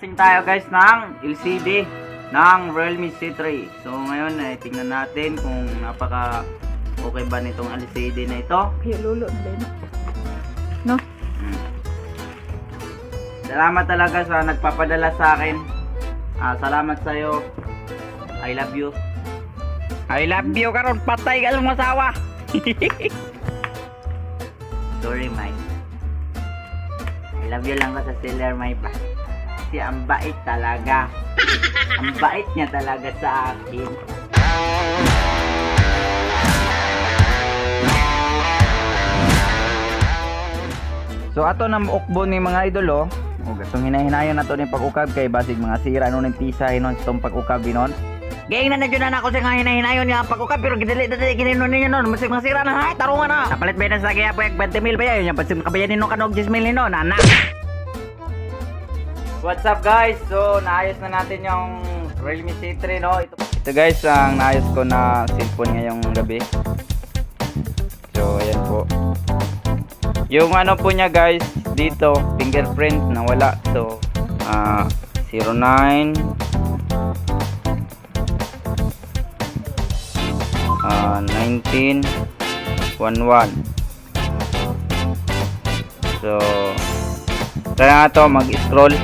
Unboxing tayo guys ng LCD ng Realme C3. So ngayon ay tingnan natin kung napaka okay ba nitong LCD na ito. Kaya lulo na din. No? Salamat talaga sa nagpapadala sa akin. Salamat sa iyo. I love you. I love you karon patay ka lang masawa. Sorry Mike. I love you lang ko sa seller Mike pa. Kasi ang bait talaga. Ang bait niya talaga sa akin. So ato na ukbo ni mga idol o gatong hinahinayon nato ni pag-ukab kay basig mga sira no ning tisa hinon itong pag-ukab binon. Gayeng na nadyo na ako sa hinahinayon nga pag-ukab pero gidali ginon ninyo non masig mga sira na hay tarungan na. Kapalit ba na sa kaya po 20,000 ba yan pasig kabayan nino kanog 10,000 nino na. What's up guys? So naayos na natin yung Realme C3 no. Ito guys ang naayos ko na cellphone ngayong gabi. So ayan po. Yung ano po niya guys dito fingerprint na wala. So 09 1911. So kaya nga to mag-scroll.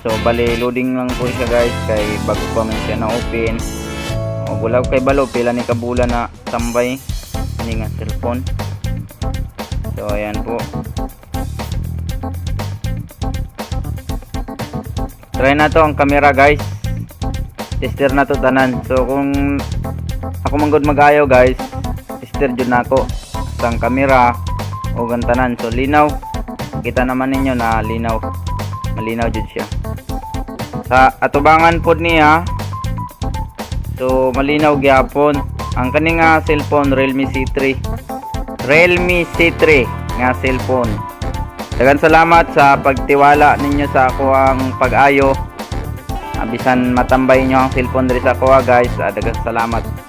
So bali loading lang po siya guys kay bago pa man siya na open. O gulaw kay balo pila ni kabula na tambay ini nga cellphone. So ayan po. Try na to ang camera guys. Tester na to tanan. So kung ako manggod magayo guys, tester jud nako sang camera o gantanan. So linaw. Kita naman ninyo na linaw. Malinaw jud siya. Sa atubangan pod niya. So malinaw gyapon. Ang kaning nga cellphone Realme C3. Realme C3 nga cellphone. Daghang salamat sa pagtiwala ninyo sa ako ang pag-ayo. Bisan matambay nyo ang cellphone diri sa ako guys. Daghang salamat.